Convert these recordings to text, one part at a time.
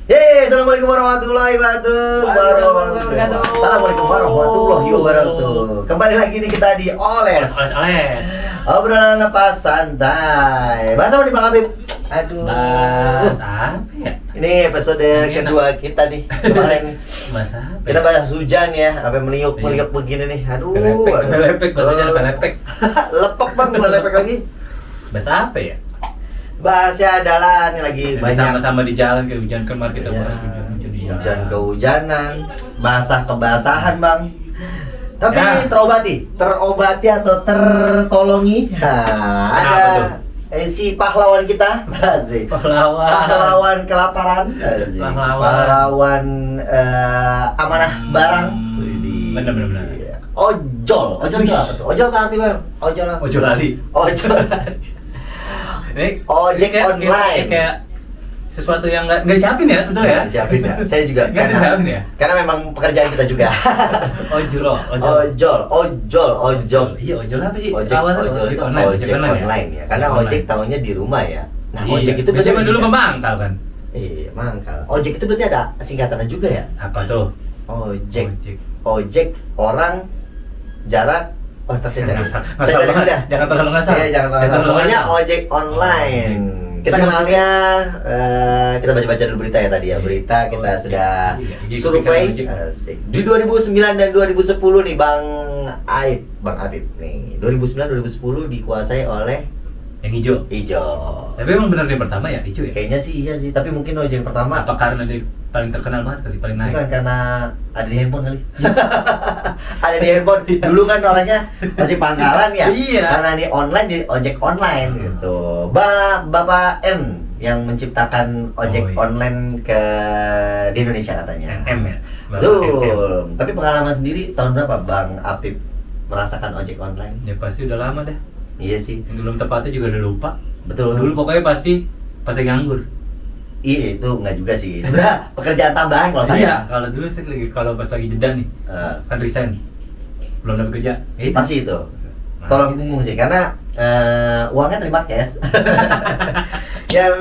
Assalamualaikum warahmatullahi wabarakatuh. Assalamualaikum warahmatullahi wabarakatuh. Kembali lagi nih kita di Oles. Obrolan lepas santai. Bahas apa nih Bang Habib? Aduh. Bahas apa ya? Ini episode kedua kita nih. Kemarin Bahas apa? kita bahas hujan ya, sampai meliuk-meliuk begini nih. Aduh. Lepek, bahasanya lepek. Lepek Bang, bukan lepek lagi. Bahas apa ya? Bahasnya adalah nih lagi Jadi banyak sama-sama di jalan kayak hujan kemarin kita ya, bahas hujan di jalan. hujan kehujanan, basah kebasahan Bang. Tapi Ya. terobati atau tertolongi. Nah, Kenapa ada tuh? Si pahlawan kita, Asik. Pahlawan kelaparan, Asik. Pahlawan amanah barang. Widih. Bener. Ojol itu apa tuh? Ojol apa arti Bang? Ojol apa? Ojol lali. Ojol. Ojek online. Kayak sesuatu yang nggak disiapin ya sebetulnya ya. Siapin ya. Saya juga Nggak disiapin ya. karena memang pekerjaan kita juga. Ojol. Iya, ojol apa sih? Ojek itu ojek online ya. Karena ojek tahunya di rumah ya. Nah, Iya. ojek itu biasanya berarti dulu memangkal kan. Iya, mangkal. Ojek itu berarti ada singkatannya juga ya? Apa tuh? Ojek orang jarak. Oh, terus Ngasal dah. jangan terlalu ngasal. Iya, jangan terlalu ngasal. Pokoknya ojek online. Kita kenalnya, kita baca-baca dulu berita ya tadi ya. Berita kita sudah survei. Asik. Di 2009 dan 2010 nih Bang Habib nih. 2009-2010 dikuasai oleh Yang hijau. Tapi emang benar dia pertama ya, hijau ya? Kayaknya sih iya sih, tapi mungkin ojek pertama. Apa karena dia paling terkenal banget kali, paling naik? Bukan karena ada di handphone kali. Ada di handphone. Dulu kan orangnya ojek pangkalan ya. Iya. Karena ini online di ojek online gitu. Bapak N yang menciptakan ojek online di Indonesia katanya. M ya? Betul. Tapi pengalaman sendiri tahun berapa Bang Apip merasakan ojek online? Ya pasti udah lama dah. Iya sih. Yang belum tepatnya juga udah lupa. Betul. Dulu pokoknya pasti nganggur. Iya itu enggak juga sih. Sebenarnya pekerjaan tambahan kalau saya. Iya, kalau dulu sih kalau pas lagi jeda nih, kan resign. Belum dapat kerja. Ya itu. Pasti itu. Tolong punggung sih karena uangnya terima cash. Yang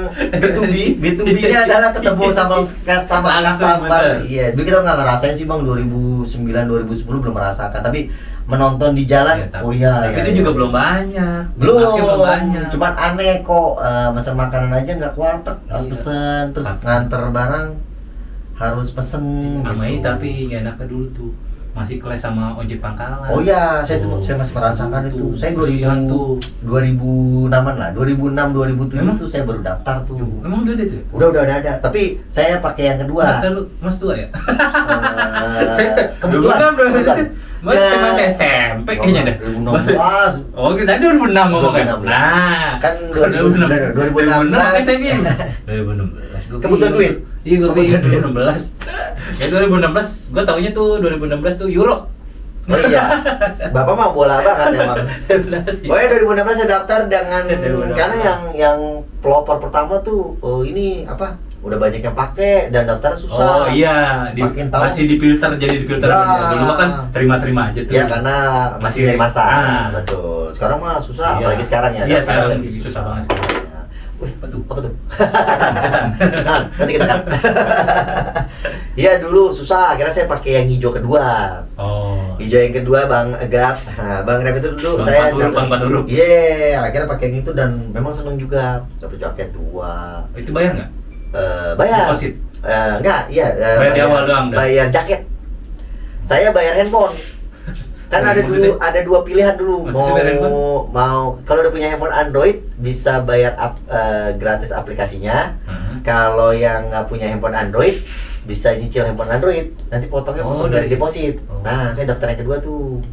B2B-nya adalah ketemu sama customer. Iya, dulu kita nggak ngerasain sih Bang 2009 2010 belum merasakan, tapi menonton di jalan. Ya, tapi itu juga belum banyak. Belum banyak. Cuman aneh kok pesan makanan aja nggak kuartek, harus pesen terus nganter barang harus pesen Amai gitu. tapi nggak enaknya dulu tuh. Masih kelas sama ojek pangkalan. Oh iya, saya masih merasakan itu. Saya 2006-an lah, 2006 2007 tuh saya baru daftar tuh. Emang udah ada tuh? Udah ada. Tapi saya pakai yang kedua. Daftar lu, Mas tua ya? Kebetulan. Mas masih SMP kayaknya dah. 2016. Oh, kita 2006 ngomongnya. 2016. Nah, Kan 2009, 2016 saya gini. 2016. Kebutuhan duit. Iya, gue pikir 2016. Ya 2016, gue taunya tuh 2016 tuh Euro. Oh iya. Bapak mah bola banget emang. Pokoknya 2016 saya daftar dengan karena yang pelopor pertama tuh ini apa? Udah banyak yang pakai dan daftar susah. Oh iya, masih difilter jadi difilter. Dulu mah kan terima-terima aja tuh. Ya karena masih dari masa. Betul. Sekarang mah susah, Iya. apalagi sekarang ya. Iya, sekarang lebih susah banget sekarang. Wih, apa tuh? Setan. Nah, nanti kita kan. Iya dulu susah, akhirnya saya pakai yang hijau kedua. Oh. Hijau yang kedua Bang Grab. Nah, Bang Grab itu dulu saya Bang Paturuk. Iya, akhirnya pakai yang itu dan memang seneng juga. Dapat jaket 2. Itu bayar nggak? Bayar. Deposit? Enggak, iya. Bayar di awal doang. Bayar jaket. Saya bayar handphone. Kan ada dua pilihan dulu. Mau kalau udah punya handphone Android bisa bayar gratis aplikasinya. Kalau yang nggak punya handphone Android bisa nyicil handphone Android. Nanti potongnya dari deposit. Nah, saya daftar yang kedua tuh.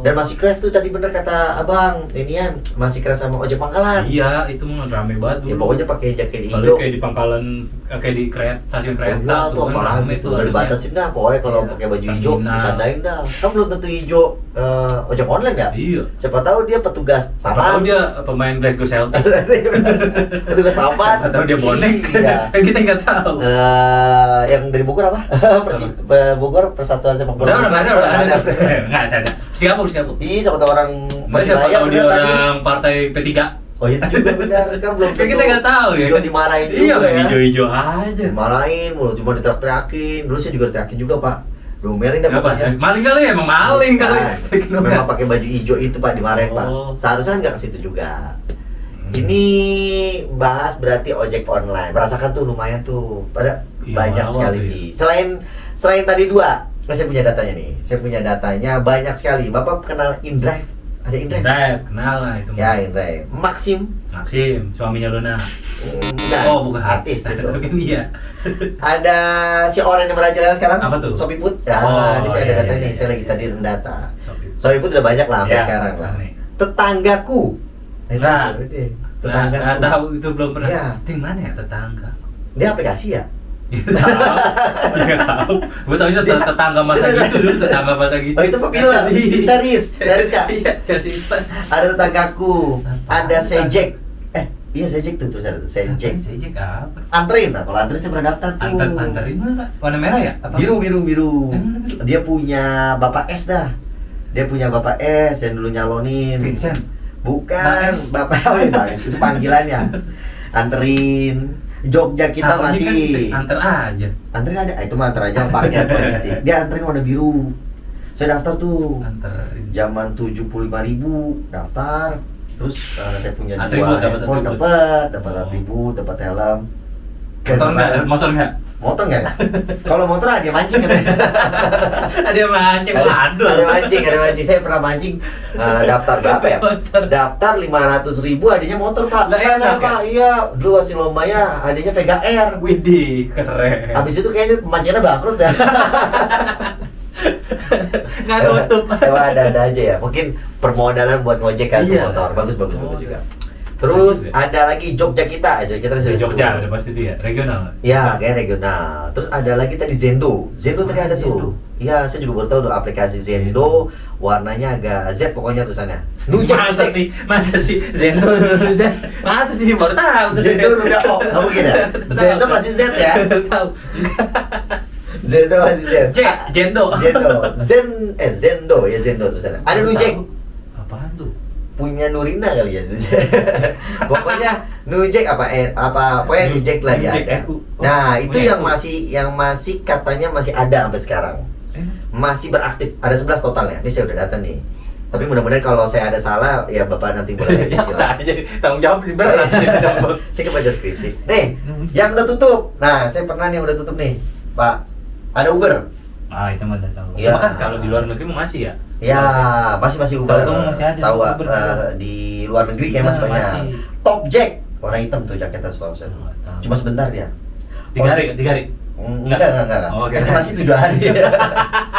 Dan masih crash tuh tadi bener kata abang, inian masih crash sama ojek pangkalan. Iya, itu mah rame banget dulu. Ya pokoknya pakai jaket hijau. Kalau kayak di pangkalan, kayak di stasiun kereta tuh apa lagi tuh udah dibatasin dah, pokoknya kalau pakai baju hijau disandain dah. Kan belum tentu hijau ojek online ya? Iya. Siapa tahu dia petugas taman. Siapa tahu dia pemain Glasgow Celtic. Petugas taman. Atau dia bonek. Iya. Kan kita nggak tahu. Yang dari Bogor apa? Bogor Persatuan Sepak Bola. Udah ada. Nggak ada. Siapa? Ih, siapa tahu orang Siapa tahu dia orang partai P3. Oh itu juga benar, kan belum Kan kita nggak tahu ya. Ijo dimarahin Iya, juga ya. hijau-hijau aja. Dimarahin mulu, cuma diteriak-teriakin. Dulu saya juga teriakin juga Pak. Domelin dah Apa? pokoknya. Maling kali ya, emang maling kali. Bukan. Memang pakai baju hijau itu Pak dimarahin Pak. Oh. Seharusnya kan nggak ke situ juga. Ini bahas berarti ojek online. Merasakan tuh lumayan tuh. Pada Iya, banyak awal sekali tuh ya. sih. Selain tadi dua, saya punya datanya nih. Saya punya datanya banyak sekali. Bapak kenal InDrive? Ada InDrive? Drive, kenal lah itu. Ya InDrive. Maxim. Maxim, suaminya Luna. Enggak, Oh, bukan artis itu. Bukan dia. Ada si orang yang merajalela sekarang. Apa tuh? Shopee Food. Ya, Oh, ini saya iya, ada data iya, nih. iya, Saya lagi iya. tadi data. Shopee. Shopee Food udah banyak lah sampai Ya, sekarang lah. nih. Tetanggaku. Nah, Tetanggaku. nggak tahu itu belum pernah. Iya. Itu yang mana ya tetangga? Dia aplikasi ya? Nggak tahu. Gue tau itu tetangga masa gitu dulu, tetangga masa gitu. Oh itu apa film? Series Kak. Iya, series Pak. Ada tetanggaku, Apaan? ada Sejek. Iya Sejek tuh tulisannya tuh Sejek. Sejek apa? Anterin, nah kalau anterin saya pernah daftar tuh. Anterin mana? Warna merah ya? Apa? Biru. Emang biru? Dia punya Bapak S dah. Dia punya Bapak S yang dulu nyalonin. Vincent. Bukan, Bang S. Bapak oh, iya, Bang S. Itu panggilannya. Anterin. Jogja kita Nah, ini masih kan anter aja. anterin ada. Itu mah anter aja Paknya logistik. Dia anterin warna biru. Saya daftar tuh. Anterin. Zaman 75.000 daftar. Terus karena saya punya Atribut, dua dapat handphone, atribut. dapat Oh. atribut, dapat helm. Motor nggak? Motor nggak? Motor nggak? Kalau motor ada mancing katanya. Ada mancing, waduh. Ada mancing. Saya pernah mancing. Daftar berapa ya? Motor. Daftar 500.000 adanya motor Pak. Nggak enak, ya? Pak. Iya, dulu hasil lombanya adanya Vega Air. Widih, keren. Habis itu kayaknya pemancingannya bangkrut ya. Nggak nutup. Emang ada aja ya. Mungkin permodalan buat ngojek kan tuh Iya. motor. Bagus Oh, juga. Terus bagus ya. ada lagi Jogja kita Di Jogja udah pasti itu ya, regional. Ya, kayak regional. Terus ada lagi tadi Zendo. Zendo tadi ada Zendo. tuh. Iya, saya juga baru tahu tuh aplikasi Zendo. Warnanya agak Z pokoknya tulisannya. Nujek. Masa sih Zendo Zen? Masa sih baru tahu tuh Zendo udah oh, kamu gini ya? Zendo masih Z ya? Tahu. Zendo masih Z. Jendo. Zendo ya Zendo tulisannya. Ada Nujek. Apaan tuh? Punya Nurina kali ya. Pokoknya Nujek pokoknya Nujek lah dia Nujek ada. NU. Nah, itu punya yang masih katanya masih ada sampai sekarang. Masih beraktif. Ada 11 totalnya. Ini saya udah data nih. Tapi mudah-mudahan kalau saya ada salah ya Bapak nanti boleh Ya, revisi usah lah. aja tanggung jawab di berat. Saya kebaca skripsi. Nih, yang udah tutup. Nah, saya pernah nih yang udah tutup nih, Pak. Ada Uber. Ah, itu mah udah tahu. Iya. Bahkan kalau di luar negeri mah masih ya. Ya, masih Uber. Setahu masih ada Tahu Uber. di luar negeri kayak masih Iya, banyak. masih. Top Jack, warna hitam tuh jaketnya setahu saya. Nggak tahu. Cuma sebentar dia. Digarik. Enggak. Oh, oke. Estimasi 7 hari.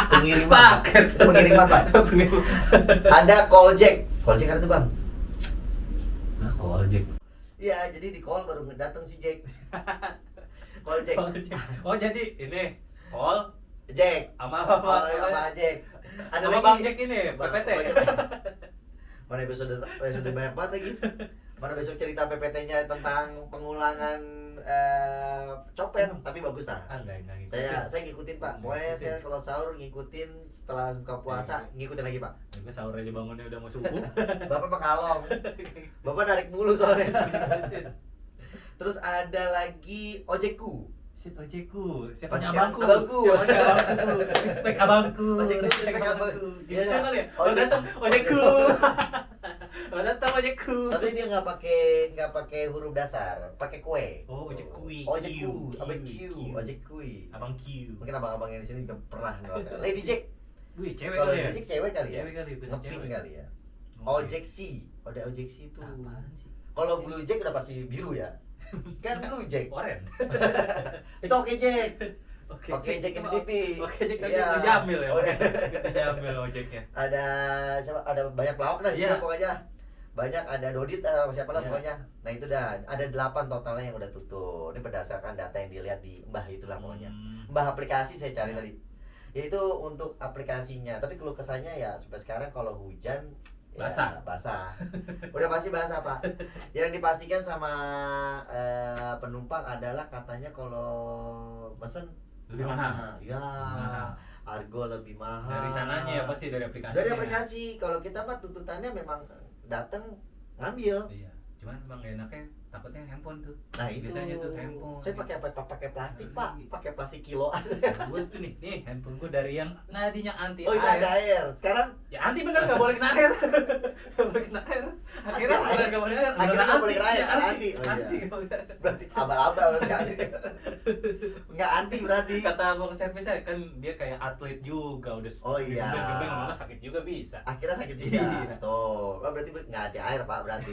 Pengiriman. Paket. Itu pengiriman, Pak. Ada Call Jack. Call Jack ada tuh, Bang. Nah, Gojek. Iya, jadi di call baru datang si Jack. Call Jack. Oh, jadi ini call Jack. sama Oh, sama Jack. Ada sama lagi Bang Jack ini, Bang- PPT. Mana episode banyak banget lagi. Mana besok cerita PPT-nya tentang pengulangan copet, tapi bagus lah. Ah, enggak gitu. Saya ngikutin Pak. Pokoknya saya kalau sahur ngikutin, setelah buka puasa ngikutin lagi Pak. Gue sahur aja bangunnya udah mau subuh. Bapak mah kalong. Bapak narik mulu soalnya. Terus ada lagi Ojekku. Shit, ojekku. Siapa Pasti abangku? abangku. Siapa abangku? Respect abangku. Ojekku, Respect respect abangku. abangku. Gitu Iya, kali ya? ojek. Kalau datang ojekku. Kalau datang ojekku. Tapi dia nggak pakai huruf dasar, pakai kue. Oh, ojekku. Ojekku, apa Q, Ojekku. Abang Q. Mungkin abang-abang yang di sini juga pernah ngerasain. Lady Jack. Gue cewek Kalau kali ya? Lady Jack cewek kali ya? Cewek kali, khusus Ngepin cewek. kali ya. Oke. Ojek C. Ada Ojek C itu. Apaan sih? Kalau Blue Jack udah pasti biru ya. Kan Blue Jack. Oren. Itu Oke Jack. Oke, Oke Jack yang di TV. Oke, Jack tadi Iya. itu Jamil ya. Oh, Oke, iya. Jamil ojeknya. Ada siapa? Ada banyak pelawak dah di situ Iya. pokoknya. Banyak ada Dodit siapa lah Iya. pokoknya. Nah itu dah ada 8 totalnya yang udah tutup. Ini berdasarkan data yang dilihat di Mbah itulah pokoknya. Mbah aplikasi saya cari tadi. Yaitu untuk aplikasinya. Tapi kalau kesannya ya sampai sekarang kalau hujan ya, Basah. basah. Udah pasti basah Pak. Yang dipastikan sama penumpang adalah katanya kalau pesen Lebih mahal. Ya. Mahal. Argo lebih mahal. Dari sananya ya pasti dari aplikasi. Dari aplikasi. Kalau kita mah tuntutannya memang datang ngambil. Iya. Cuman emang gak enaknya takutnya handphone tuh. Nah itu biasanya tuh handphone. saya pakai apa? Pakai plastik Nah, pak, iya. pakai plastik kiloan. Gue tuh nih handphone gue dari yang nadinya anti Oh itu ada air. Sekarang ya anti bener gak boleh kena air. Gak boleh kena air. Akhirnya Anti bener air. gak boleh air. Akhirnya nggak boleh kena air, Iya, karena anti. Oh, iya. Anti nggak boleh air. berarti abal-abal berarti. Nggak anti berarti. Kata abang servisnya kan dia kayak atlet juga udah. Oh, iya. Gebeng lama sakit juga bisa. Akhirnya sakit juga. Iya. Tuh, oh, berarti nggak anti air pak berarti.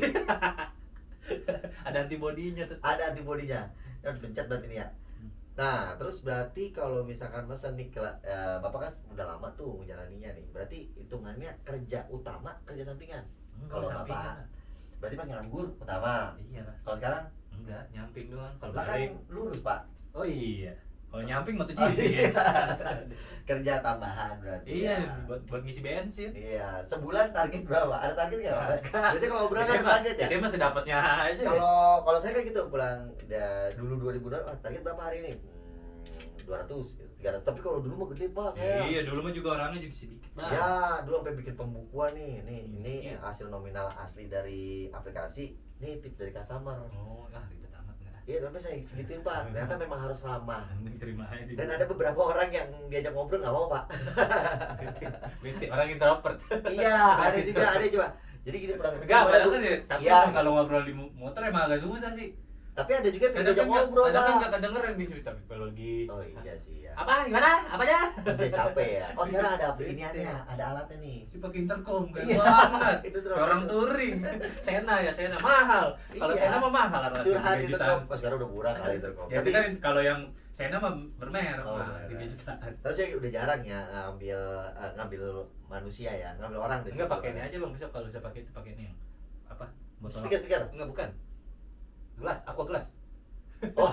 Ada antibodinya tuh. Ada antibodinya. Yang dipencet berarti nih ya. Nah, terus berarti kalau misalkan mesen nih, Bapak kan udah lama tuh menjalaninya nih. Berarti hitungannya kerja utama, kerja sampingan. Kalau Bapak, berarti pas nganggur utama. Iya lah. Kalau sekarang? Enggak, nyamping doang. Kalau Lah kan sering. lurus Pak. Oh iya. Kalau nyamping mah tuh Oh, iya. yes. Kerja tambahan berarti. Iya, ya. buat ngisi bensin. Iya, sebulan target berapa? Ada target nggak Pak? Kagak. Biasanya kalau berapa ada target ya? Dia mah sedapatnya aja. Kalau saya kan gitu pulang dulu 2000 target berapa hari ini? 200 gitu, 300. Tapi kalau dulu mah gede Pak saya. Iya, dulu mah juga orangnya juga sedikit banget. Ya, dulu sampai bikin pembukuan nih. Ini Iya. hasil nominal asli dari aplikasi. Ini tip dari customer. Oh, ribet amat enggak. Iya, tapi saya segituin Pak. Ternyata memang harus ramah. Terima aja. Dan ada beberapa orang yang diajak ngobrol nggak mau Pak. Bete orang introvert. Iya, ada juga, ada coba. Jadi gini pernah. Enggak, padahal kan ya, tapi Iya. emang kalau ngobrol di motor emang agak susah sih. Tapi ada juga yang Kadang diajak kan nggak- ngobrol kadang kan Pak. enggak kedengeran bisa tapi kalau lagi Oh iya sih ya. apa gimana? Apanya? Dia capek ya. Oh sekarang ada iniannya, ada alatnya nih. Si pakai intercom kan Iya, banget. itu tuh Kayak orang namanya. touring. Sena mahal. Kalau Iya. Sena mah mahal harga Curhat 3 itu jutaan. kok. Oh sekarang udah murah kali itu kok. Ya, tapi kan kalau yang Sena mah bermerek Oh, mah bermerek. 3 jutaan. terus saya udah jarang ya ngambil manusia ya, ngambil orang di Enggak situ. pakai ini aja Bang, bisa kalau saya pakai itu pakai ini yang apa? Speaker. Enggak, bukan. Gelas, aqua gelas. Oh,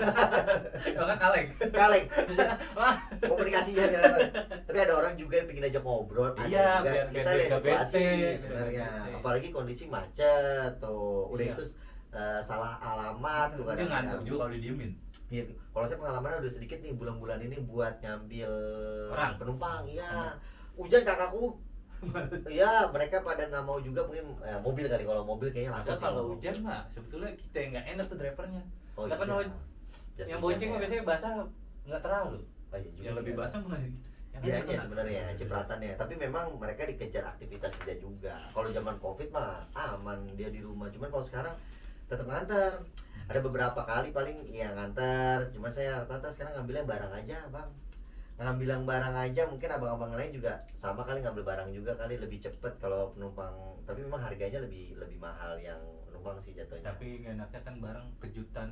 Kalau nggak kaleng. kaleng. Bisa Wah, komunikasinya jalan. Tapi ada orang juga yang pengen ajak ngobrol. Ada Iya, juga. biar Kita lihat nggak situasi bete, sebenarnya. biar bete. Apalagi kondisi macet tuh. Udah Iya. itu salah alamat tuh dia kadang-kadang. ngantuk juga kalau didiemin. Iya, kalau saya pengalamannya udah sedikit nih bulan-bulan ini buat ngambil Orang? penumpang. Iya, hujan kakakku. Iya, mereka pada nggak mau juga mungkin mobil kali. Kalau mobil kayaknya laku Padahal sih. kalau hujan mah sebetulnya kita yang nggak enak tuh drivernya. Oh, Lah kan iya. Jas yang hujan bonceng mah ya. biasanya basah nggak terlalu. Oh, iya juga Yang lebih sih, basah mah yang Dianya enak. sebenarnya cipratannya, tapi memang mereka dikejar aktivitas kerja juga. Kalau zaman Covid mah aman dia di rumah. Cuman kalau sekarang tetap nganter. Ada beberapa kali paling ya nganter. Cuman saya rata-rata sekarang ngambilnya barang aja, Bang. Ngambil yang barang aja, mungkin abang-abang lain juga sama kali ngambil barang juga kali lebih cepet kalau penumpang. Tapi memang harganya lebih mahal yang penumpang sih jatuhnya. Tapi nggak enaknya kan barang kejutan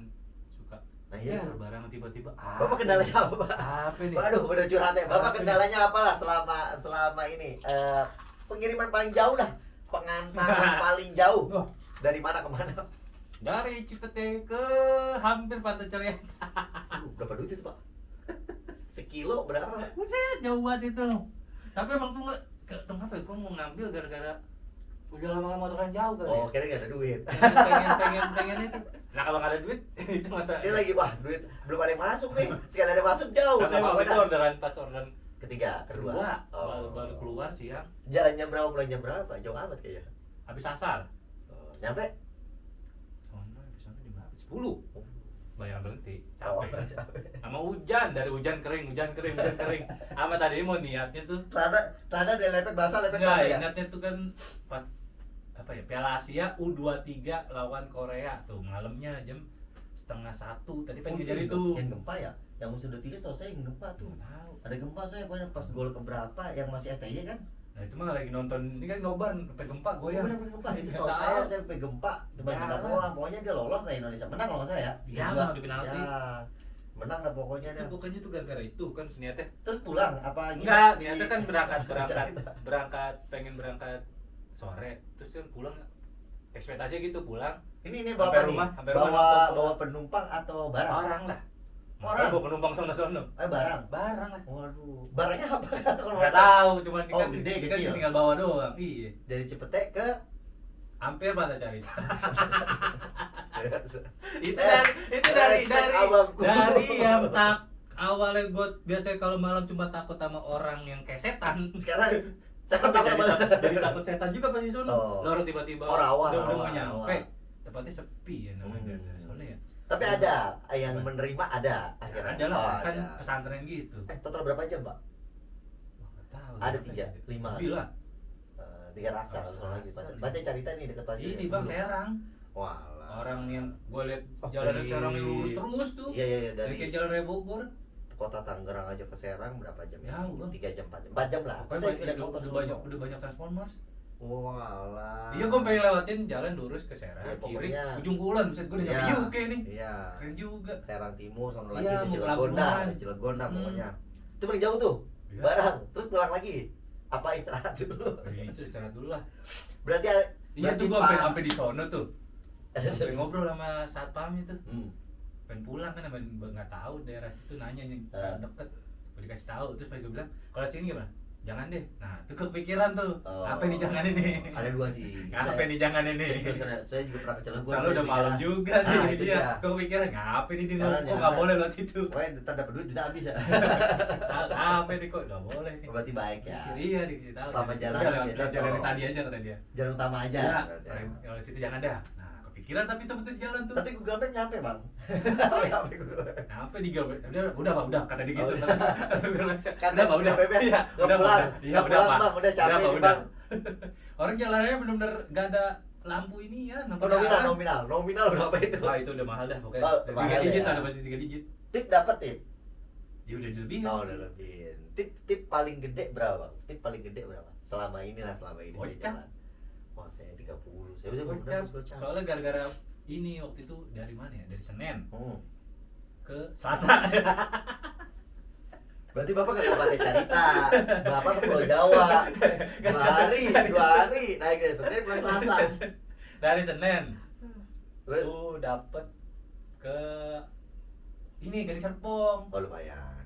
suka. Nah, iya. Barang tiba-tiba. Bapak kendalanya apa, Pak? Apa nih? Waduh, udah curhat ya. Bapak Apa nih? kendalanya apa lah selama ini? Pengiriman paling jauh dah. Pengantaran paling jauh. Wah. Dari mana ke mana? Dari Cipete ke hampir Pantai Cerian. Aduh, berapa duit itu, Pak? Sekilo berapa? Buset, jauh banget itu. Tapi emang tuh nggak, kenapa ya? Gua mau ngambil gara-gara udah lama nggak motoran jauh kali. Oh, kira nggak ada duit. pengen itu. Nah kalau nggak ada duit itu masalah. Dia lagi, wah, duit belum ada yang masuk nih. Sekali ada masuk jauh. Tapi Nggak emang apa-apa itu dah. orderan pas orderan Kedua. baru keluar siang Jalan jam berapa, pulang jam berapa? Jauh amat kayaknya. habis asar. Nyampe? Soalnya di sana jam berapa? 10. Bayar berhenti, Oh, capek. capek. Sama hujan, dari hujan kering. Sama tadi mau niatnya tuh. Celana dari lepek basah ya? Enggak, ingatnya tuh kan pas apa ya, Piala Asia U23 lawan Korea tuh malamnya jam 12:30 tadi pengen kejar itu. Yang gempa ya? Yang musuh Tiga tau saya yang gempa tuh. Nggak tahu. Ada gempa saya pokoknya pas gol keberapa yang masih STY kan? Nah itu mah lagi nonton, ini kan nobar sampai gempa Oh goyang. benar gempa itu Nggak setahu tahu. saya sampai gempa cuma Jarang. bentar doang. Pokoknya dia lolos lah Indonesia menang kalau nggak salah ya. Iya, Dua. menang di penalti. Ya, menang dah pokoknya Itu dah. bukannya tuh gara-gara itu kan niatnya. Terus pulang apa? Enggak, niatnya kan pengen berangkat sore. Terus kan pulang ekspektasinya gitu pulang. Ini Sampai bapak nih rumah nonton bawa penumpang atau barang? orang lah. Orang? Bawa penumpang sono-sono. Barang. Barang lah. Waduh, barangnya apa kalau Nggak mau tahu? tahu, cuman Oh, kan, gede, kan kecil. tinggal bawa doang. Iya. Dari Cipete ke Hampir Pantai Carita. itu Eh, dari respect abangku. dari yang awalnya gue biasanya kalau malam cuma takut sama orang yang kayak setan. sekarang saya Tapi takut jadi, sama jadi takut setan juga pasti sono. Oh. Loro tiba-tiba Oh, rawa, udah mau rawa, nyampe. tepatnya sepi ya namanya dari soalnya ya. Tapi ada yang menerima ada akhirnya. Ada lah, Oh, kan ada. pesantren gitu. Total berapa jam, Pak? Wah, nggak tahu. Ada berapa 3, ya? 5. Lebih lah. 3 raksa Oh, soalnya lagi Raksa nih. Baca cerita nih dekat Baca. Ini Bang Serang. Walah. Orang yang gue lihat Oh, jalan dari- Serang yang lurus terus tuh. Iya Dari dari kayak jalan Raya Bogor. kota Tangerang aja ke Serang berapa jam ya? Jauh, Bang. 3 jam 4 jam. 4 jam lah. Pokoknya Saya banyak, naik motor udah banyak Transformers. Walah. Iya, gue pengen lewatin jalan lurus ke Serang, Ya, kiri, pokoknya- ujung kulon, buset gue udah nyampe Iya. UK nih. Iya. Keren juga. Serang Timur sono lagi Iya, di mau Cilegon dah, pelabuhan. di Cilegon dah Hmm. pokoknya. Itu paling jauh tuh. Iya. Barang, terus pulang lagi. Apa istirahat dulu? Itu istirahat dulu lah. Berarti Iya tuh gue sampai di sono tuh. Sampai ngobrol sama satpam itu. Pengen pulang kan, nggak tahu daerah situ, nanya yang deket. Gue dikasih tahu, terus pas gue bilang, kalau sini gimana? Jangan deh. Nah, tuh kepikiran tuh. Oh. Apa nih jangan ini? Ada 2 sih. Apa nih jangan ini? Saya juga pernah ke Cilegon. Soalnya saya udah malam pikiran, juga Ah, nih itu dia. dia. Gue kepikiran, ngapa nih di Makanya, kok nggak ntar- boleh lewat situ? Pokoknya ntar dapat duit udah habis ya. Apa nih kok nggak boleh nih? Berarti baik ya. Iya, dikasih tahu. Sama jalan Udah, lewat biasa jalan yang tol. tadi aja kata dia. Jalan utama aja. Ya, berarti ya. kalau situ jangan dah. Nah, kepikiran tapi cepet jalan tuh. Tapi Google Map nyampe, Bang. Nyampe Google Map. Apa di Gawe? Udah Pak, udah kata dia gitu. Oh, Tapi gue bilang, Kan udah Pak, udah. Beb, ya? Iya, Nggak udah pulang. Pak. Iya, Nggak udah pulang, Pak. Bang. Udah capek Pak, nih, udah. Bang. Orang jalannya bener-bener gak ada lampu ini ya, lampu Oh, jalan. nominal berapa itu? Wah, itu udah mahal dah pokoknya. Oh, 3 mahal digit ya. ada pasti 3 digit. Tip dapat tip. Ya udah lebih. Oh, udah lebih. Tip paling gede berapa, Bang? Tip paling gede berapa? Selama ini saya Gocap. jalan. Wah, saya 30. Saya udah Gocap. gocap. Soalnya gara-gara ini waktu itu dari mana ya? Dari Senin ke Selasa. Berarti Bapak kagak pakai cerita. Bapak ke Pulau Jawa. 2 hari naik dari Senin pulang Selasa. Dari Senin Terus tuh dapet ke ini Gading Serpong. oh lumayan.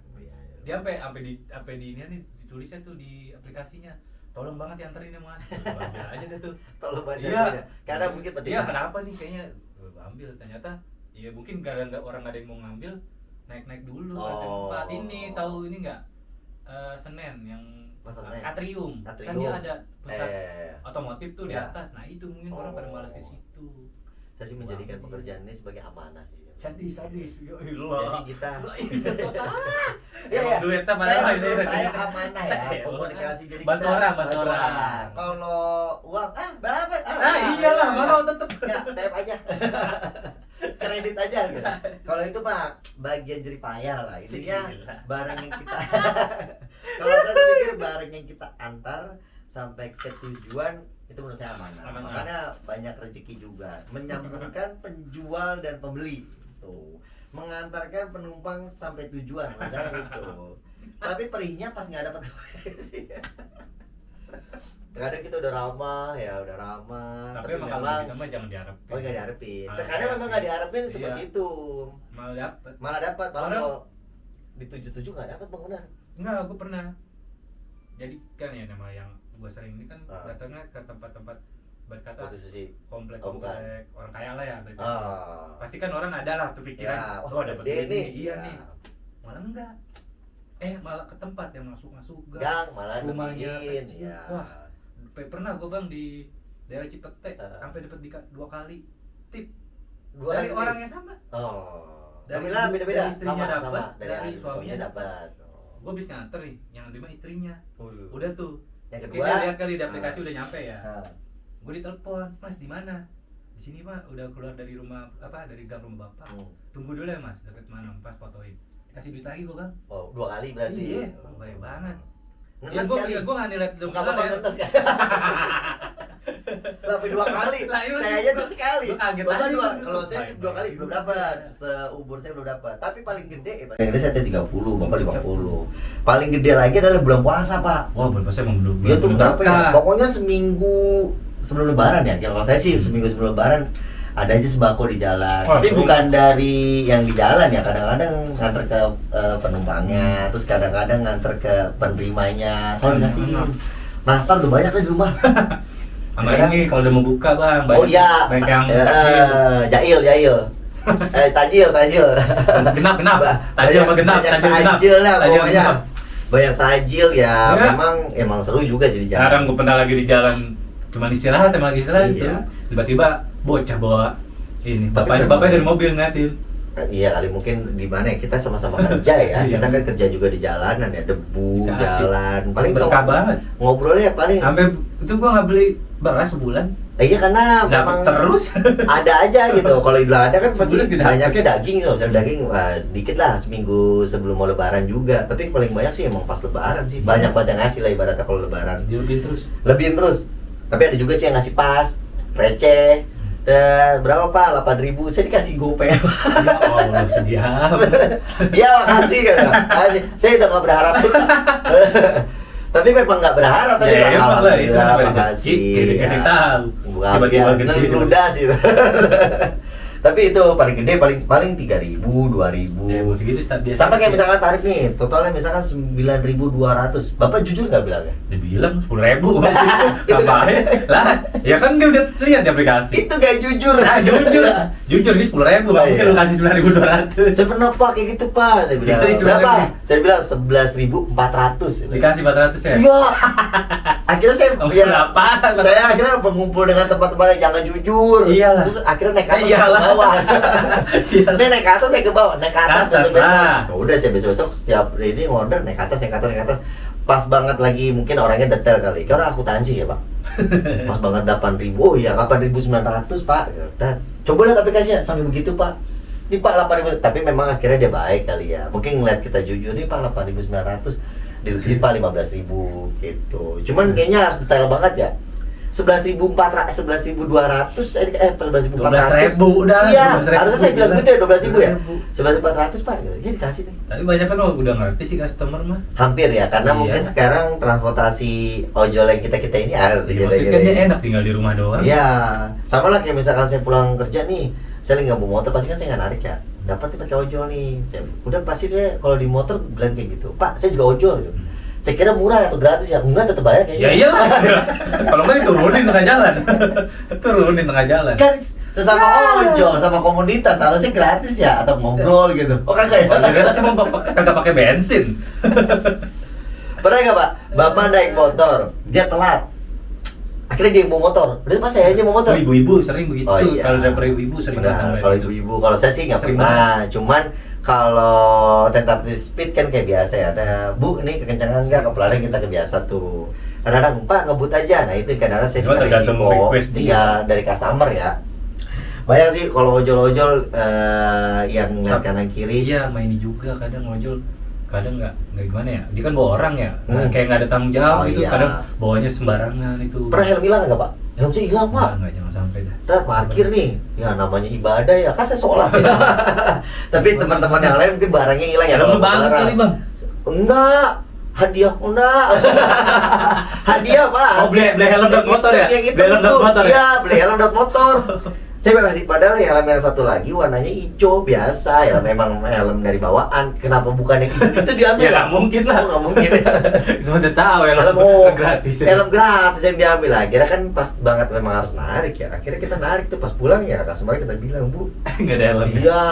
Dia sampai di ini nih ditulisnya tuh di aplikasinya. Tolong banget dianterin ya Mas. Gua ambil aja deh tuh. Tolong baca Iya. ya. Karena mungkin penting. Iya, kenapa nih kayaknya gua ambil, ternyata ya mungkin gara nggak orang nggak ada yang mau ngambil, naik dulu ke Oh. tempat ini. Tahu ini nggak Senen yang Pasar Senen. Atrium. Kan Atrium. dia ada pusat Eh, otomotif tuh di Ya. atas. Nah, itu mungkin orang pada malas ke situ. saya sih menjadikan Wah, pekerjaan ini sebagai amanah sih. Sadis. Ya Jadi Allah. kita Ya, ya. duitnya Saya padahal menurut saya amanah ya Ya, komunikasi jadi bantu kita orang, bantu orang. Kalau uang berapa? Iyalah, mau tetep. Ya, tap aja. Kredit aja gitu. Kalau itu Pak bagian jerih payah lah. Intinya Gila. barang yang kita kalau saya tuh pikir barang yang kita antar sampai ke tujuan itu menurut saya amanah. Amanah. Makanya banyak rezeki juga. Menyambungkan penjual dan pembeli itu. Mengantarkan penumpang sampai tujuan makanya itu. Tapi perihnya pas nggak dapat sih. Kadang kita udah ramah ya, udah ramah. Tapi emang kalau kita mah jangan diharapin. Oh nggak diharapin. Malah Terkadang memang nggak diharapin Iya. seperti itu. Malah dapet. Malah dapat. Malah Orang- kalau di 77 nggak dapat Bang benar. Enggak, gue pernah. Jadi kan ya nama yang gue sering ini kan Ah. datangnya ke tempat-tempat berkata Posisi. komplek Oh, bukan. orang kaya lah ya. berkata. Ah. Pasti kan orang ada lah kepikiran, Ya, oh dapat gede ini, iya Ya. nih. Malah enggak. Malah ke tempat yang masuk gang. Gang malah Rumahnya lebihin. kecil. Ya. Wah. Pernah gue Bang di daerah Cipete sampai dapat 2 kali tip 2 dari hari orang ini? yang sama. Oh. Dari Nominal beda-beda. dari istrinya Sama, dapat, sama. dari suaminya suaminya dapat. Gue habis nganter nih, yang terima istrinya. Oh. Udah tuh. Yang Oke, kedua. dia lihat kali di aplikasi Ah. udah nyampe ya. Ah. Gue ditelepon, Mas di mana? Di sini Pak, udah keluar dari rumah dari gang rumah Bapak. Tunggu dulu ya Mas, deket mana? Pas fotoin. Dikasih duit lagi gue Bang. Oh, 2 kali berarti. Iya, baik banget. Ngenes Ya gue kali. nggak nilai dong Nggak apa-apa ngenes kali. Tapi 2 kali. Lah, iya, Saya aja tuh sekali. Gua kaget Bapak aja. 2. Kalau saya Baik, 2 kali baik. belum dapat. Seumur saya belum dapat. Tapi paling gede paling gede saya 30, Bapak 50. Paling gede lagi adalah bulan puasa, Pak. Wah, bulan puasa emang belum. Dia tuh berapa ya? Pokoknya seminggu sebelum lebaran ya. Kalau saya sih seminggu sebelum lebaran ada aja sembako di jalan. Wah, Tapi sering. bukan dari yang di jalan ya. Kadang-kadang nganter ke penumpangnya, terus kadang-kadang nganter ke penerimanya. Selalu dikasihin. Nastar udah banyak deh di rumah. Sama Kadang- ini kalau udah mau buka Bang, Oh iya, banyak yang jail. Tajil. genap, tajil apa genap, Banyak tajil genap. tajil lah Tajil pokoknya. genap. Banyak tajil ya, Ya. emang seru juga sih di jalan. Sekarang gue pernah lagi di jalan, cuman istirahat, Iya. itu. Tiba-tiba bocah bawa ini Tapi bapaknya dari mobil ngeliatin. Iya kali, mungkin di mana ya, kita sama-sama kerja ya. Iya. Kita kan kerja juga di jalanan ya, debu, Asik. jalan. Paling berkah banget. ngobrolnya paling. Sampai itu gua nggak beli beras sebulan. Iya karena memang Dapat terus. ada aja gitu. Kalau Idul Adha kan pasti Sebulan tidak. banyaknya daging, nggak usah daging, dikit lah seminggu sebelum mau Lebaran juga. Tapi paling banyak sih emang pas Lebaran sih. Banyak banget yang ngasih lah ibaratnya kalau Lebaran. Dilebihin terus. Lebihin terus. Tapi ada juga sih yang ngasih pas, receh. Berapa Pak? 8.000. Saya dikasih gopay. Ya Allah, sedih amat. Ya makasih kan. Makasih. Saya udah nggak berharap tuh. Tapi memang nggak berharap tapi Ya, emang lah, itu alhamdulillah, namanya makasih. rezeki, kayak Ya. tahu. Bukan, Tiba-tiba ya, gede. ludah sih. Tapi itu paling gede paling 3.000, 2.000. Ya, segitu biasa. Sama kayak misalkan tarif nih, totalnya misalkan 9.200. Bapak jujur nggak bilangnya? Dia bilang 10.000. Itu kan- Ngapain? Lah, ya kan dia udah lihat di aplikasi. Itu gak jujur. Nah, jujur ini 10.000, Oh, nggak mungkin iya. lu kasih 9.200. Sebenarnya Pak kayak gitu Pak. Saya bilang. Jadi 9.000. Berapa? Saya bilang 11.400. Dikasih 400 ya? Iya. Akhirnya saya Apaan? saya akhirnya mengumpul dengan teman-teman yang jangan jujur. Iyalah. Terus akhirnya naik ke atas Iyalah. ke bawah. Iya. Ini naik ke atas naik ke bawah, naik ke atas Ke atas besok-besok. lah. Ya udah saya besok-besok setiap ini order naik ke atas, naik ke atas, naik ke atas. Pas banget lagi mungkin orangnya detail kali. Karena akuntansi ya, Pak. Pas banget 8.000. Oh iya, 8.900, Pak. Ya udah. Coba lihat aplikasinya sampai begitu, Pak. Ini Pak 8.000, tapi memang akhirnya dia baik kali ya. Mungkin ngeliat kita jujur nih Pak 8.900 dilebihin Pak 15.000 gitu. Cuman kayaknya harus detail banget ya. 11.200 11.400 12.000 udah. Iya, 12.000 harusnya saya bilang gitu ya 12.000 ya. 12.000. 11.400 Pak, jadi dikasih nih. Tapi banyak kan udah ngerti sih customer mah. Hampir ya, karena Iya. mungkin sekarang transportasi ojol yang kita ini asik Ya, maksudnya dia enak tinggal di rumah doang. Iya, sama lah kayak misalkan saya pulang kerja nih, saya lagi nggak bawa motor, pasti kan saya nggak narik ya. Dapat nih pakai ojol nih, udah pasti dia kalau di motor bilang kayak gitu, Pak, saya juga ojol gitu. Saya kira murah atau gratis ya, enggak tetap bayar kayaknya. Ya iyalah. Kalau nggak diturunin tengah jalan. Turunin tengah jalan. Kan sesama ojol, sama komunitas harusnya gratis ya atau ngobrol gitu. Oh kagak ya? Ternyata saya mau kagak pakai bensin. Pernah nggak Pak? Bapak naik motor, dia telat. Akhirnya dia yang bawa motor. Berarti Pak saya aja mau motor. Ibu-ibu sering begitu Oh, tuh. iya. Kalau driver ibu-ibu sering Benar, banget kalau gitu. ibu-ibu, kalau saya sih nggak Sering pernah. Cuman kalau tentatif speed kan kayak biasa ya. Ada Bu, ini kekencangan nggak? Kepelan kita kebiasa tuh. Kadang-kadang Pak ngebut aja. Nah itu kadang-kadang saya Cuma suka tergantung risiko. request dia. Tinggal dari customer ya. Banyak sih kalau ojol-ojol yang ngeliat kanan kiri. Iya, sama ini juga kadang ngojol kadang nggak gimana ya, dia kan bawa orang ya, kayak nggak ada tanggung Oh, jawab gitu, iya. kadang bawanya sembarangan itu. Pernah helm hilang nggak Pak? Helm saya hilang Pak. Nggak, jangan sampai dah. Nah, parkir nih, ya namanya ibadah ya, kan saya sholat ya. Tapi teman-teman yang lain mungkin barangnya hilang ya. Helm lu kalau bagus barang. kali bang. Enggak, hadiah enggak. Hadiah Pak. Oh, beli helm dot motor ya? Yang itu, Beli helm dot motor ya? Iya, beli helm dot motor. Saya padahal helm yang satu lagi warnanya hijau biasa, ya memang helm dari bawaan. Kenapa bukan yang itu diambil? Ya nggak mungkin lah. Oh, nggak mungkin. Cuma udah tahu Helm helm gratis. Ya. Helm gratis yang diambil lah. Akhirnya kan pas banget memang harus narik ya. Akhirnya kita narik tuh pas pulang ya customer kita bilang, "Bu, Nggak ada helm. iya."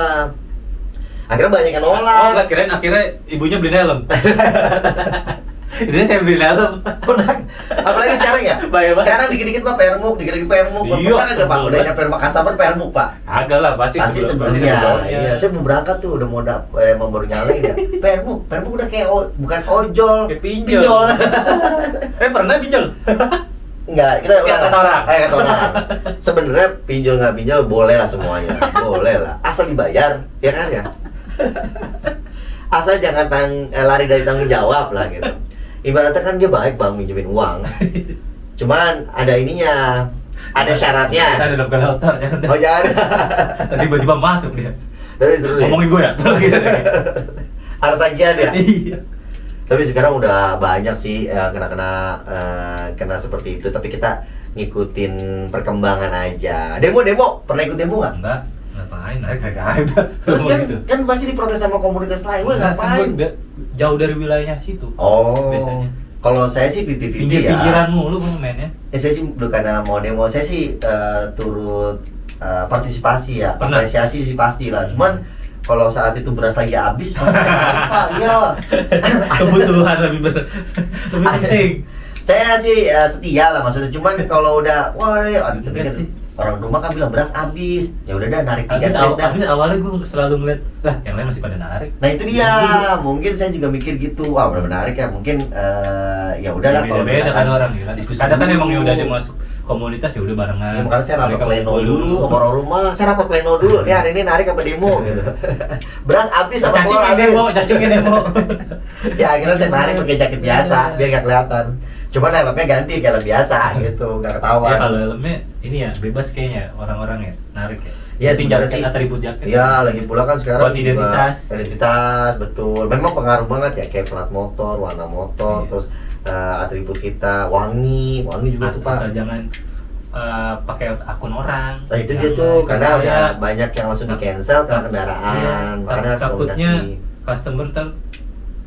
Akhirnya banyak yang Oh nolak. nggak, kirain akhirnya ibunya beliin helm. Intinya saya beliin helm. Pernah, apalagi sekarang ya. Bahaya banget. Sekarang dikit-dikit Pak permuk, dikit-dikit permuk. Iya, Pernah nggak Pak? sebel Udah banget. nyampe rumah customer permuk Pak. Agak lah pasti Sebelumnya. Iya, saya mau berangkat tuh udah mau mau baru nyalain ya. Permuk udah kayak bukan ojol, Kayak pinjol. Pernah pinjol? Enggak, kita Kayak kata orang. Kata orang. Sebenarnya pinjol nggak pinjol boleh lah semuanya, boleh lah. Asal dibayar, ya kan ya. Asal jangan lari dari tanggung jawab lah gitu. Ibaratnya kan dia baik bang minjemin uang. Cuman ada ininya, ada Kita syaratnya. ada dalam kalkulator ya udah. Oh jangan. Tadi tiba-tiba masuk dia. Tapi seru ya. Ngomongin gue ya. Gitu. Ada tagihan ya. Iya. Tapi sekarang udah banyak sih kena seperti itu. Tapi kita ngikutin perkembangan aja. Demo pernah ikut demo nggak? Enggak, ngapain? Naik aja. Terus kan pasti diprotes sama komunitas lain. Wah ngapain? Jauh dari wilayahnya situ. Oh. Biasanya. Kalau saya sih 50-50 ya. Pinggir-pinggiran mulu mainnya. Saya sih bukan mau demo, saya sih turut partisipasi ya. Pernah? Apresiasi sih pasti lah. Cuman kalau saat itu beras lagi habis, pasti saya narik, Pak. Iya. Kebutuhan lebih penting. Saya sih setia lah maksudnya, cuman kalau udah wah Enggak sih. orang rumah kan bilang beras habis, ya udah dah narik 3 straight dah. Habis awalnya gue selalu ngeliat lah yang lain masih pada narik. Nah itu dia, mungkin saya juga mikir gitu, wah benar menarik ya, mungkin ya udahlah kalau beda misalkan kan orang ya. diskusi Kadang kan dulu. emang ya udah dia masuk komunitas ya udah barengan. Ya, makanya saya rapat Mereka pleno ngumpul dulu sama orang rumah, saya rapat pleno dulu, ya hari ini narik apa demo gitu. Beras habis sama telur Cacingin habis. demo, cacingin demo. Ya akhirnya saya narik pakai jaket biasa, biar gak kelihatan. Cuman helmnya ganti kayak helm biasa gitu, gak ketahuan. Ya kalau helmnya ini ya bebas kayaknya orang-orang ya narik ya. Iya, Penting sebenarnya jaket, sih. atribut jaket. Iya, lagi pula kan sekarang Buat identitas. juga identitas, betul. Memang pengaruh banget ya, kayak plat motor, warna motor, Iya. terus atribut kita, wangi juga tuh Pak. Asal jangan pakai akun orang. Nah itu dia Jangan, tuh, karena kayak- udah banyak yang langsung di cancel karena Iya, kendaraan, makanya harus takutnya komunikasi. customer ntar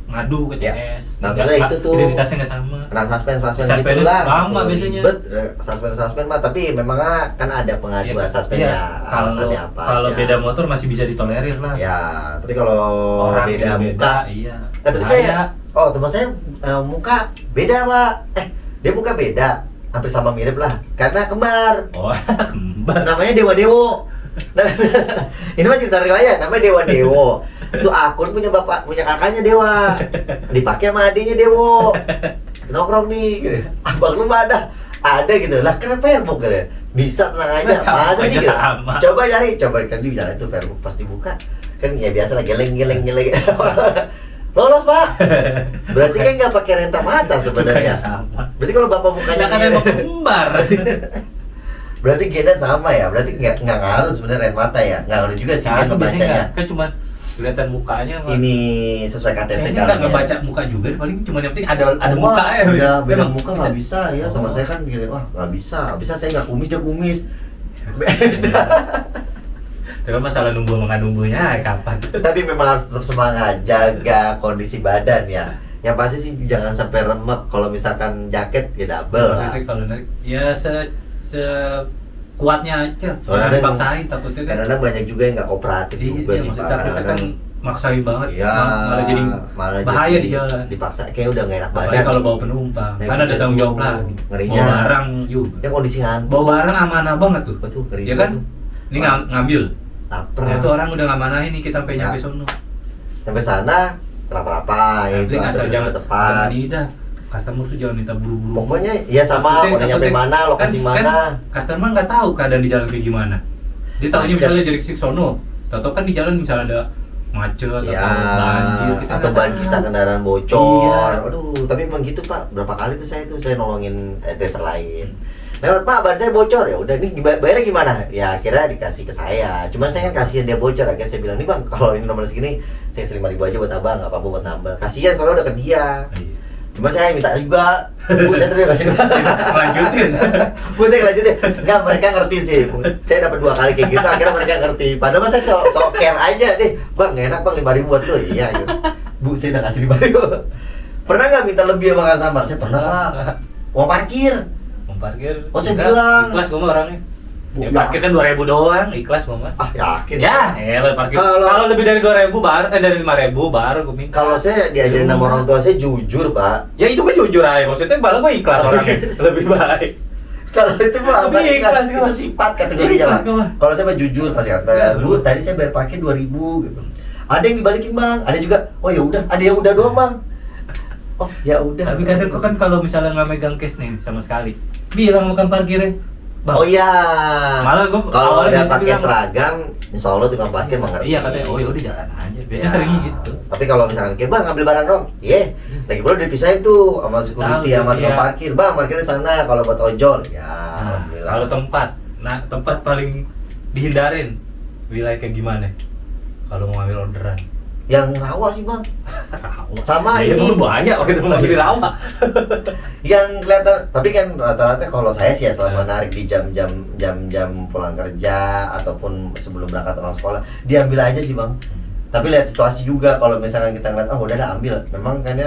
ngadu ke Ya. CS. Nah, Nggak- terus itu tuh. identitasnya nggak sama. Kena suspend Suspend gitu lah. lama gitu. biasanya. Ribet, suspend mah, tapi memang kan ada pengaduan Iya, suspendnya, iya. Kalau alasannya apa kalau aja. beda motor masih bisa ditolerir lah. Ya, tapi kalau Orang beda yang muka, iya. tapi saya, teman saya muka beda Pak. Dia muka beda, hampir sama mirip lah, karena kembar. Oh, kembar. Namanya Dewa Dewo. Nah, ini mah cerita real ya, namanya Dewa Dewo. Itu akun punya bapak, punya kakaknya Dewa. Dipakai sama adiknya Dewo. Nongkrong nih, gitu. Abang lu mah ada gitu. Lah kenapa Facebook gitu? Bisa tenang aja. Sama Masa sih aja gitu? sama. Coba kan di jalan itu Facebook pas dibuka. Kan ya biasa lah geleng. Lolos Pak. Berarti kan nggak pakai renta mata sebenarnya. Kayak sama. Berarti kalau bapak mukanya Lah kan gini- emang kembar. berarti gennya sama ya, berarti nggak ngaruh sebenarnya rent mata ya, nggak ngaruh juga sih dia Kagak, biasanya ngebacanya. nggak. Kan cuma kelihatan mukanya mah. Ini sesuai KTP Kayaknya kalian nggak ya. ngebaca muka juga, paling cuma yang penting ada Oh, muka ya. beda Emang muka nggak bisa ya, Oh. teman saya kan gini, wah nggak bisa saya nggak kumis dia kumis. Beda. Tapi masalah numbuh sama nggak numbuhnya kapan? Tapi memang harus tetap semangat, jaga kondisi badan ya. Yang pasti sih jangan sampai remek. Kalau misalkan jaket ya double lah. Maksudnya kalau narik ya se kuatnya aja. Soalnya Jangan ada- dipaksain takutnya kan. Kadang-kadang banyak juga yang nggak kooperatif Iya, juga sih maksudnya Pak. takutnya kan Kadang-kadang maksain banget. iya, Malah jadi bahaya jadi di jalan. Dipaksa, kayak udah nggak enak Apalagi badan. kalau bawa penumpang, Nah, karena ada itu tanggung jawab tuh, lagi. ngerinya. Bawa barang juga. Ya kondisi ngantuk. Bawa barang amanah banget tuh. Betul, ngeri Ya kan? tuh. Ini ngambil. Lapar. Nah, itu orang udah ngamanahin nih kita sampai Ya. nyampe sono. Sampai sana kenapa-napa ya itu Penting asal antar jangan ke depan. jangan ini dah. Customer tuh jangan minta buru-buru. Pokoknya ya sama Takutnya- udah nyampe takutnya- mana, lokasi kan mana. customer nggak tahu keadaan di jalan kayak gimana. Dia tahunya Macet. misalnya dari sono, tahu kan di jalan misalnya ada macet Ya, atau banjir kita atau nggak ban tahu. kita kendaraan bocor. Iya. Aduh, tapi memang gitu Pak. Berapa kali tuh saya nolongin driver lain. Lewat Pak, ban saya bocor ya. Udah nih bayarnya gimana? Ya akhirnya dikasih ke saya. Cuman saya kan kasihan dia bocor. Akhirnya saya bilang nih Bang, kalau ini nomor segini saya 5.000 aja buat abang, nggak apa-apa buat nambah. Kasihan soalnya udah ke dia. Iya. Cuma saya minta juga. Bu, saya terima kasih. Lanjutin. Bu, saya lanjutin. Enggak, mereka ngerti sih. Bu. Saya dapat 2 kali kayak gitu, akhirnya mereka ngerti. Padahal mah saya sok care aja deh. Bang, nggak enak Bang, 5.000 buat lu. Iya gitu. Bu, saya udah kasih 5.000. Pernah nggak minta lebih sama customer? Saya pernah Pak. Uang parkir. Mau parkir. Oh, saya enggak, bilang. Ikhlas gua mah orangnya. Bu, Ya, ya. parkir kan 2.000 doang, ikhlas gua mah. Ah, yakin. Ya, parkir. Kalau- Kalau lebih dari 2.000 baru dari 5.000 baru gua minta. Kalau saya diajarin sama orang tua saya jujur Pak. Ya itu kan jujur aja, maksudnya malah gua ikhlas orangnya. Lebih baik. Kalau itu mah Lebih apa? ikhlas, Itu Mas. sifat kategorinya Ikhlas, Pak. Mas. Kalau saya mah jujur pasti kata, Ya, Bu, tadi saya bayar parkir 2.000 gitu. Ada yang dibalikin Bang, ada juga, oh ya udah, ada yang udah doang Bang. Oh ya udah. Tapi kadang kok kan kalau misalnya nggak megang cash nih sama sekali, bilang bukan parkirnya. Bang. Oh iya. Malah gua kalau awalnya udah biasa pakai bilang- seragam, insya Allah tukang parkir mengerti. Iya katanya, oh yaudah jalan aja. Biasanya Ya. sering gitu. Tapi kalau misalkan kayak Bang ngambil barang dong, iya. Lagi pula udah dipisahin tuh sama security Tahu, sama tukang iya. parkir. Bang, parkirnya sana kalau buat ojol. Ya, Nah, alhamdulillah. kalau tempat paling dihindarin wilayah kayak gimana? Kalau mau ngambil orderan. Yang rawa sih Bang. Rawa. Sama Ya, ini. emang bahaya waktu itu mau jadi rawa. Yang kelihatan, tapi kan rata-rata kalau saya sih ya selama narik di jam-jam pulang kerja ataupun sebelum berangkat orang sekolah, diambil aja sih Bang. Tapi lihat situasi juga, kalau misalkan kita ngeliat, oh udah dah ambil, memang kan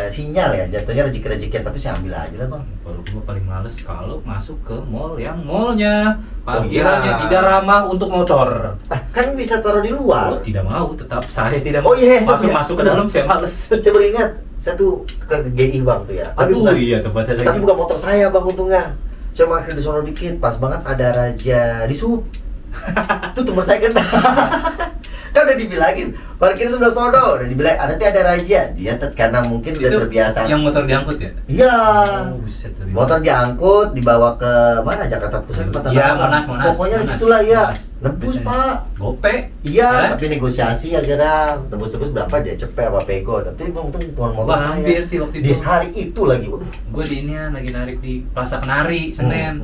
sinyal ya, jatuhnya rezeki-rezekian, tapi saya ambil aja lah Bang. Kalau gua paling males kalau masuk ke mall yang mallnya Oh, parkirannya iya. tidak ramah untuk motor. Kan bisa taruh di luar. Oh, tidak mau, tetap saya tidak Oh mau. iya, saya Masuk ke dalam saya males. Saya baru ingat, saya tuh ke GI Bang tuh ya. Aduh, iya tempatnya Tapi lagi. bukan motor saya Bang untungnya. Saya makin di sono dikit, pas banget ada raja di sub. Tuh teman saya kena. Kan udah dibilangin, parkir sebelah sono, udah dibilang ada raja. Dia karena mungkin udah Itu terbiasa. yang motor diangkut ya? Iya. Oh, buset, dari Motor diangkut, dibawa ke mana? Jakarta Pusat, Kota Iya, Tangerang. Monas. Pokoknya di Monas. situlah ya. Monas. Nembus Biasanya. Pak. Gope. Iya, Ya? tapi negosiasi akhirnya tembus-tembus berapa dia cepet apa pego. Tapi untung bukan motor Wah, saya. hampir sih waktu Di itu. hari itu lagi, waduh. Gue di ini lagi narik di Plaza Kenari, Senen.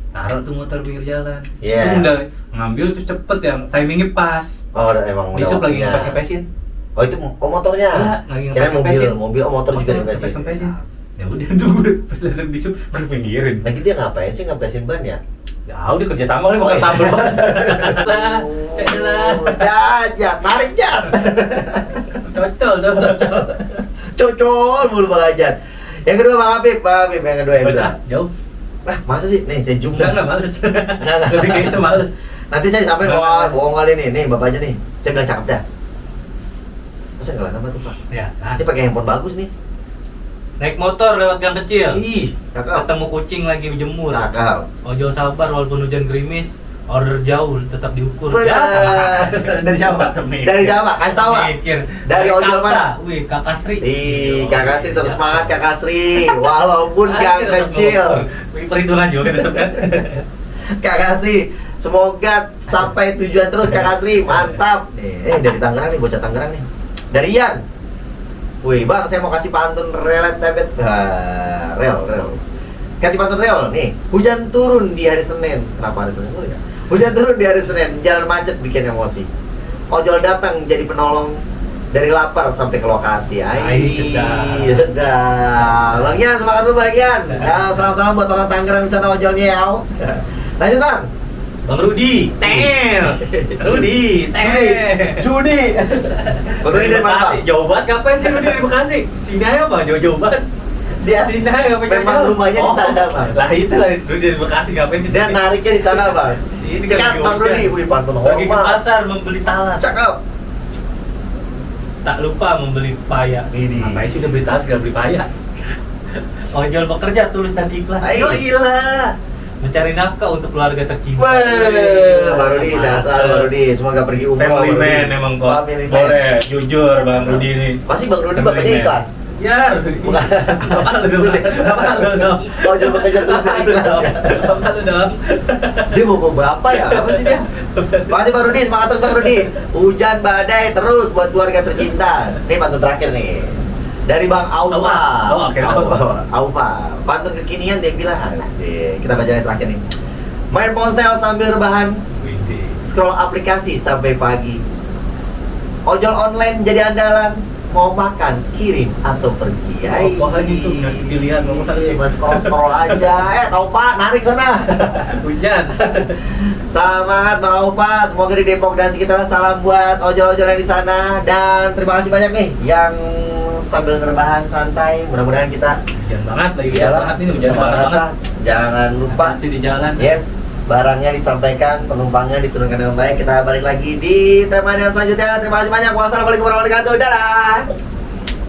Taruh tuh motor pinggir jalan. Iya. Itu udah ngambil terus cepet ya, timingnya pas. Oh, emang Di udah sub lagi waktunya. ngepes-ngepesin. Oh, itu motornya. Iya, lagi Kirain ngepes-ngepesin. mobil, motor juga Motor dipesin. ngepes-ngepesin. Ya udah dulu pas datang di sub gue pinggirin. Lagi dia ngapain sih ngepesin ban ya? Ya udah kerja sama kali mau tambel banget. Lah, celah. Jat, tarik jat. Cocol tuh. Cocol mulu Bang Ajat. Yang kedua Bang Habib yang kedua. Jauh. Lah, masa sih? Nih, saya zoom. Enggak males. Enggak. Lebih kayak itu males. Nanti saya sampai Enggak. bohong kali nih bapaknya nih. Saya bilang cakep dah. Masa enggak lama tuh Pak? Ya, nah. Dia pakai handphone bagus nih. Naik motor lewat gang kecil. Ih, cakep. Ketemu kucing lagi menjemur. Cakep. Ojol sabar walaupun hujan gerimis. Order jauh tetap diukur. Bener. Ya, sama aja. Dari siapa? Mikir. Dari siapa? Kasih tahu Pak. Mikir. Dari ojol Kakak. mana? Wih, Kakak Sri. Ih, Kakak Sri tetap Ya. semangat Kakak Sri. Walaupun gang Tetap kecil. ngomong. Perhitungan juga tetap kan. Kakak Sri, semoga sampai tujuan terus Kakak Sri. Mantap. Nih, dari Tangerang nih, bocah Tangerang nih. Dari Ian. Wih, Bang, saya mau kasih pantun relet tebet. Rel. Kasih pantun rel nih. Hujan turun di hari Senin. Kenapa hari Senin dulu ya? Hujan turun di hari Senin, jalan macet bikin emosi. Ojol datang jadi penolong dari lapar sampai ke lokasi. Ai, sedap. Sedap. Bang Ian, semangat dulu Bang Ian. Nah, salam-salam buat orang Tangerang di sana ojolnya ya. Lanjut Bang. Bang Rudi, Rudi, Juni. Bang Rudi dari mana Bang? Jauh banget, kapan sih Rudi dari Bekasi? Sini aja Bang, jauh banget. Dia Sini aja ngapain memang jauh-jauh? rumahnya di sana Bang. Lah itu lah Rudi dari Bekasi ngapain di Dia sini? nariknya di sana Bang. Sini kan Sikat lagi Bang hujan. Rudi. Wih, pantun Pergi ke hormat. pasar membeli talas. Cakep. Tak lupa membeli paya. Widih. Ngapain sih udah beli talas gak beli paya? Ojol bekerja tulus dan ikhlas. Ayo ilah. Mencari nafkah untuk keluarga tercinta. Weh, Bang Rudi, saya selalu Bang Rudi. Semoga pergi umroh. Family Bang Rudi. man emang kok. Family man. Boleh, jujur Bang Rudi ini. Pasti Bang Rudi Family bapaknya man. ikhlas. Ya, Rudi. Bukan. Apa lu dong? Apa lu dong? Kalau cuma bekerja terus dan ikhlas ya. Apa lu dong? Dia mau bawa apa ya? Apa sih dia? Makasih Bang Rudi, semangat terus Bang Rudi. Hujan badai terus buat keluarga tercinta. Nih pantun terakhir nih. Dari Bang Aufa. Oh, oke, Aufa. Pantun kekinian dia bilang asik. Kita baca yang terakhir nih. Main ponsel sambil rebahan, Widih. scroll aplikasi sampai pagi. Ojol online jadi andalan, mau makan, kirim atau pergi. Oh, apa aja tuh ngasih pilihan ngomong lagi. Mas scroll aja. Tahu Pak, narik sana. Hujan. Semangat Bang Aufa, semoga di Depok dan sekitarnya salam buat ojol-ojol yang di sana. Dan terima kasih banyak nih yang sambil rebahan santai. Mudah-mudahan kita Hujan banget lagi, hujan iyalah, banget ini, hujan semangat banget. lah. Jangan lupa Hati di jalan. yes, barangnya disampaikan, penumpangnya diturunkan dengan baik. Kita balik lagi di tema yang selanjutnya. Terima kasih banyak. Wassalamualaikum warahmatullahi wabarakatuh. Dadah.